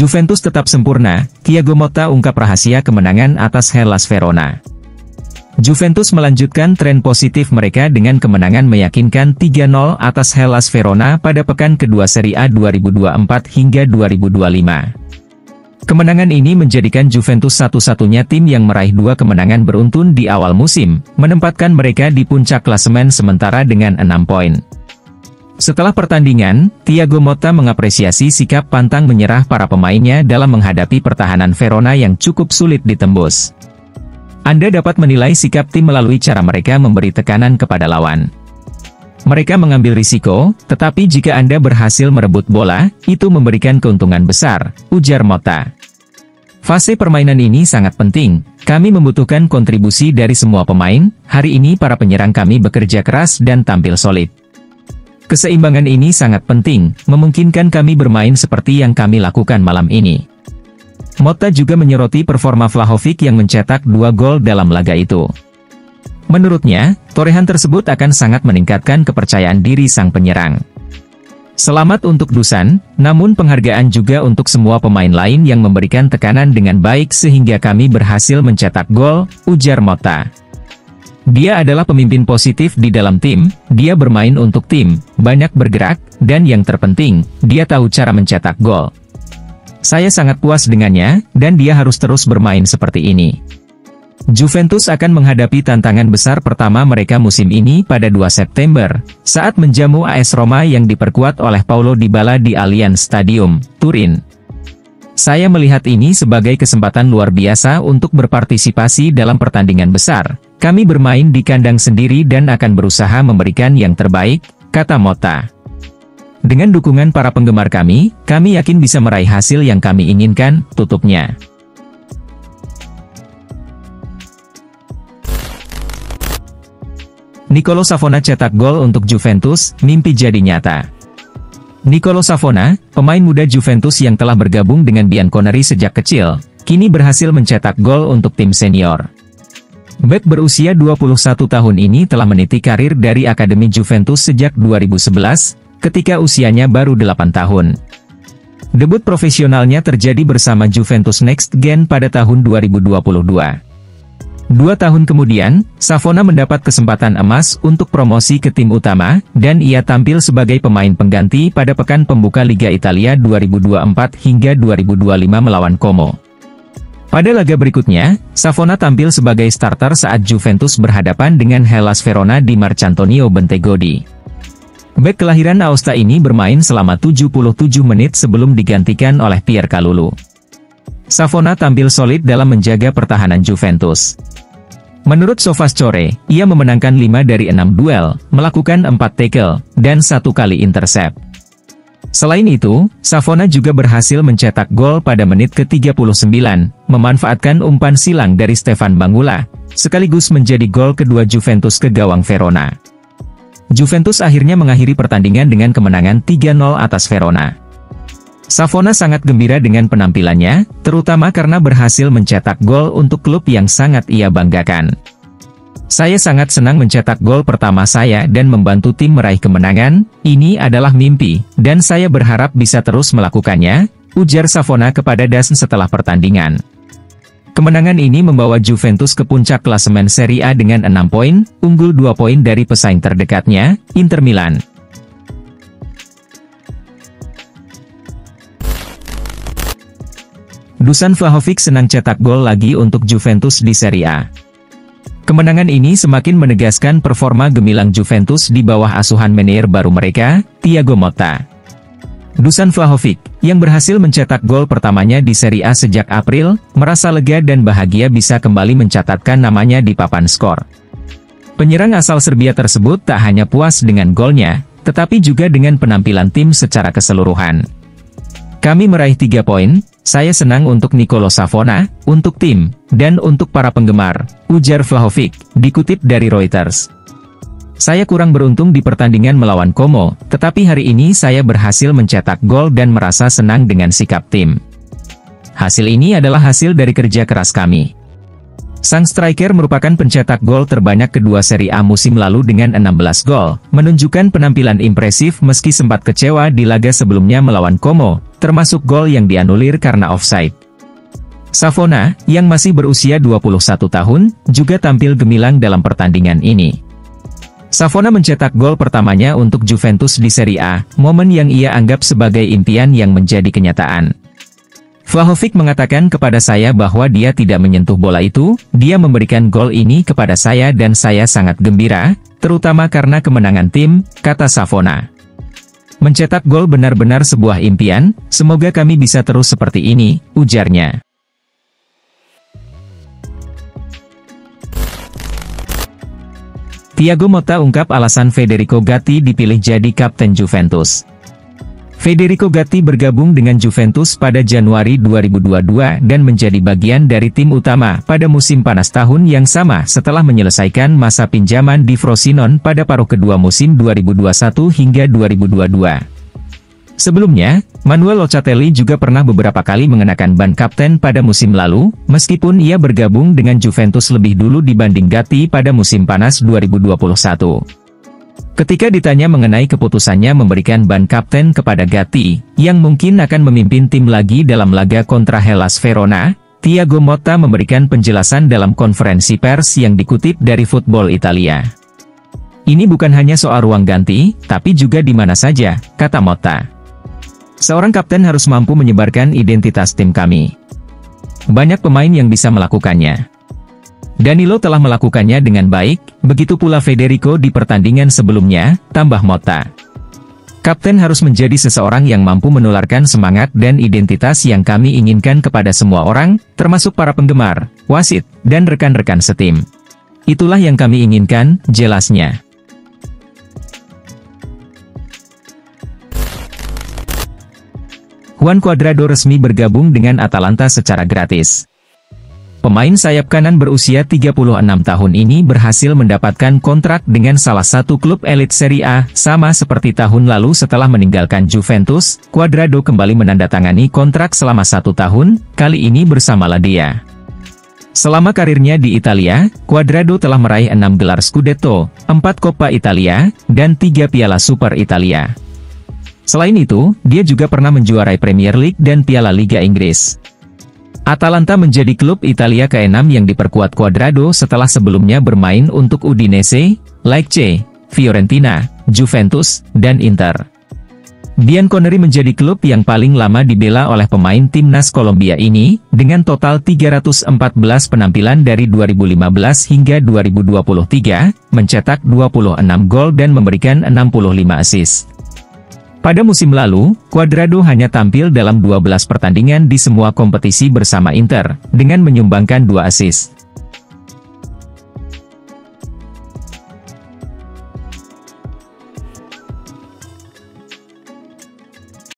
Juventus tetap sempurna, Thiago Motta ungkap rahasia kemenangan atas Hellas Verona. Juventus melanjutkan tren positif mereka dengan kemenangan meyakinkan 3-0 atas Hellas Verona pada pekan kedua Serie A 2024 hingga 2025. Kemenangan ini menjadikan Juventus satu-satunya tim yang meraih 2 kemenangan beruntun di awal musim, menempatkan mereka di puncak klasemen sementara dengan 6 poin. Setelah pertandingan, Thiago Motta mengapresiasi sikap pantang menyerah para pemainnya dalam menghadapi pertahanan Verona yang cukup sulit ditembus. Anda dapat menilai sikap tim melalui cara mereka memberi tekanan kepada lawan. Mereka mengambil risiko, tetapi jika Anda berhasil merebut bola, itu memberikan keuntungan besar, ujar Motta. Fase permainan ini sangat penting, kami membutuhkan kontribusi dari semua pemain, hari ini para penyerang kami bekerja keras dan tampil solid. Keseimbangan ini sangat penting, memungkinkan kami bermain seperti yang kami lakukan malam ini. Motta juga menyoroti performa Vlahovic yang mencetak 2 gol dalam laga itu. Menurutnya, torehan tersebut akan sangat meningkatkan kepercayaan diri sang penyerang. Selamat untuk Dusan, namun penghargaan juga untuk semua pemain lain yang memberikan tekanan dengan baik sehingga kami berhasil mencetak gol, ujar Motta. Dia adalah pemimpin positif di dalam tim, dia bermain untuk tim, banyak bergerak, dan yang terpenting, dia tahu cara mencetak gol. Saya sangat puas dengannya, dan dia harus terus bermain seperti ini. Juventus akan menghadapi tantangan besar pertama mereka musim ini pada 2 September, saat menjamu AS Roma yang diperkuat oleh Paulo Dybala di Allianz Stadium, Turin. Saya melihat ini sebagai kesempatan luar biasa untuk berpartisipasi dalam pertandingan besar. Kami bermain di kandang sendiri dan akan berusaha memberikan yang terbaik, kata Motta. Dengan dukungan para penggemar kami yakin bisa meraih hasil yang kami inginkan, tutupnya. Nicolo Savona cetak gol untuk Juventus, mimpi jadi nyata. Nicolo Savona, pemain muda Juventus yang telah bergabung dengan Bianconeri sejak kecil, kini berhasil mencetak gol untuk tim senior. Bek berusia 21 tahun ini telah meniti karir dari Akademi Juventus sejak 2011, ketika usianya baru 8 tahun. Debut profesionalnya terjadi bersama Juventus Next Gen pada tahun 2022. 2 tahun kemudian, Savona mendapat kesempatan emas untuk promosi ke tim utama, dan ia tampil sebagai pemain pengganti pada pekan pembuka Liga Italia 2024 hingga 2025 melawan Como. Pada laga berikutnya, Savona tampil sebagai starter saat Juventus berhadapan dengan Hellas Verona di Marcantonio Bentegodi. Bek kelahiran Aosta ini bermain selama 77 menit sebelum digantikan oleh Pierre Kalulu. Savona tampil solid dalam menjaga pertahanan Juventus. Menurut SofaScore, ia memenangkan 5 dari 6 duel, melakukan 4 tackle, dan 1 kali intercept. Selain itu, Savona juga berhasil mencetak gol pada menit ke-39, memanfaatkan umpan silang dari Stefan Bangula, sekaligus menjadi gol kedua Juventus ke gawang Verona. Juventus akhirnya mengakhiri pertandingan dengan kemenangan 3-0 atas Verona. Savona sangat gembira dengan penampilannya, terutama karena berhasil mencetak gol untuk klub yang sangat ia banggakan. Saya sangat senang mencetak gol pertama saya dan membantu tim meraih kemenangan, ini adalah mimpi, dan saya berharap bisa terus melakukannya, ujar Savona kepada DAS setelah pertandingan. Kemenangan ini membawa Juventus ke puncak klasemen Serie A dengan 6 poin, unggul 2 poin dari pesaing terdekatnya, Inter Milan. Dusan Vlahovic senang cetak gol lagi untuk Juventus di Serie A. Kemenangan ini semakin menegaskan performa gemilang Juventus di bawah asuhan manajer baru mereka, Thiago Motta. Dusan Vlahovic, yang berhasil mencetak gol pertamanya di Serie A sejak April, merasa lega dan bahagia bisa kembali mencatatkan namanya di papan skor. Penyerang asal Serbia tersebut tak hanya puas dengan golnya, tetapi juga dengan penampilan tim secara keseluruhan. Kami meraih 3 poin, saya senang untuk Nicolo Savona, untuk tim, dan untuk para penggemar, ujar Vlahovic, dikutip dari Reuters. Saya kurang beruntung di pertandingan melawan Como, tetapi hari ini saya berhasil mencetak gol dan merasa senang dengan sikap tim. Hasil ini adalah hasil dari kerja keras kami. Sang striker merupakan pencetak gol terbanyak kedua Serie A musim lalu dengan 16 gol, menunjukkan penampilan impresif meski sempat kecewa di laga sebelumnya melawan Como, termasuk gol yang dianulir karena offside. Savona, yang masih berusia 21 tahun, juga tampil gemilang dalam pertandingan ini. Savona mencetak gol pertamanya untuk Juventus di Serie A, momen yang ia anggap sebagai impian yang menjadi kenyataan. Vlahovic mengatakan kepada saya bahwa dia tidak menyentuh bola itu, dia memberikan gol ini kepada saya dan saya sangat gembira, terutama karena kemenangan tim, kata Savona. Mencetak gol benar-benar sebuah impian, semoga kami bisa terus seperti ini, ujarnya. Thiago Motta ungkap alasan Federico Gatti dipilih jadi kapten Juventus. Federico Gatti bergabung dengan Juventus pada Januari 2022 dan menjadi bagian dari tim utama pada musim panas tahun yang sama setelah menyelesaikan masa pinjaman di Frosinone pada paruh kedua musim 2021 hingga 2022. Sebelumnya, Manuel Locatelli juga pernah beberapa kali mengenakan ban kapten pada musim lalu, meskipun ia bergabung dengan Juventus lebih dulu dibanding Gatti pada musim panas 2021. Ketika ditanya mengenai keputusannya memberikan ban kapten kepada Gatti, yang mungkin akan memimpin tim lagi dalam laga kontra Hellas Verona, Thiago Motta memberikan penjelasan dalam konferensi pers yang dikutip dari Football Italia. Ini bukan hanya soal ruang ganti, tapi juga di mana saja, kata Motta. Seorang kapten harus mampu menyebarkan identitas tim kami. Banyak pemain yang bisa melakukannya. Danilo telah melakukannya dengan baik, begitu pula Federico di pertandingan sebelumnya, tambah Motta. Kapten harus menjadi seseorang yang mampu menularkan semangat dan identitas yang kami inginkan kepada semua orang, termasuk para penggemar, wasit, dan rekan-rekan setim. Itulah yang kami inginkan, jelasnya. Juan Cuadrado resmi bergabung dengan Atalanta secara gratis. Pemain sayap kanan berusia 36 tahun ini berhasil mendapatkan kontrak dengan salah satu klub elit Serie A, sama seperti tahun lalu setelah meninggalkan Juventus, Cuadrado kembali menandatangani kontrak selama 1 tahun, kali ini bersama Lazio. Selama karirnya di Italia, Cuadrado telah meraih 6 gelar Scudetto, 4 Coppa Italia, dan 3 Piala Super Italia. Selain itu, dia juga pernah menjuarai Premier League dan Piala Liga Inggris. Atalanta menjadi klub Italia ke-6 yang diperkuat Cuadrado setelah sebelumnya bermain untuk Udinese, Lecce, Fiorentina, Juventus, dan Inter. Bianconeri menjadi klub yang paling lama dibela oleh pemain timnas Kolombia ini, dengan total 314 penampilan dari 2015 hingga 2023, mencetak 26 gol dan memberikan 65 assist. Pada musim lalu, Cuadrado hanya tampil dalam 12 pertandingan di semua kompetisi bersama Inter, dengan menyumbangkan 2 assist.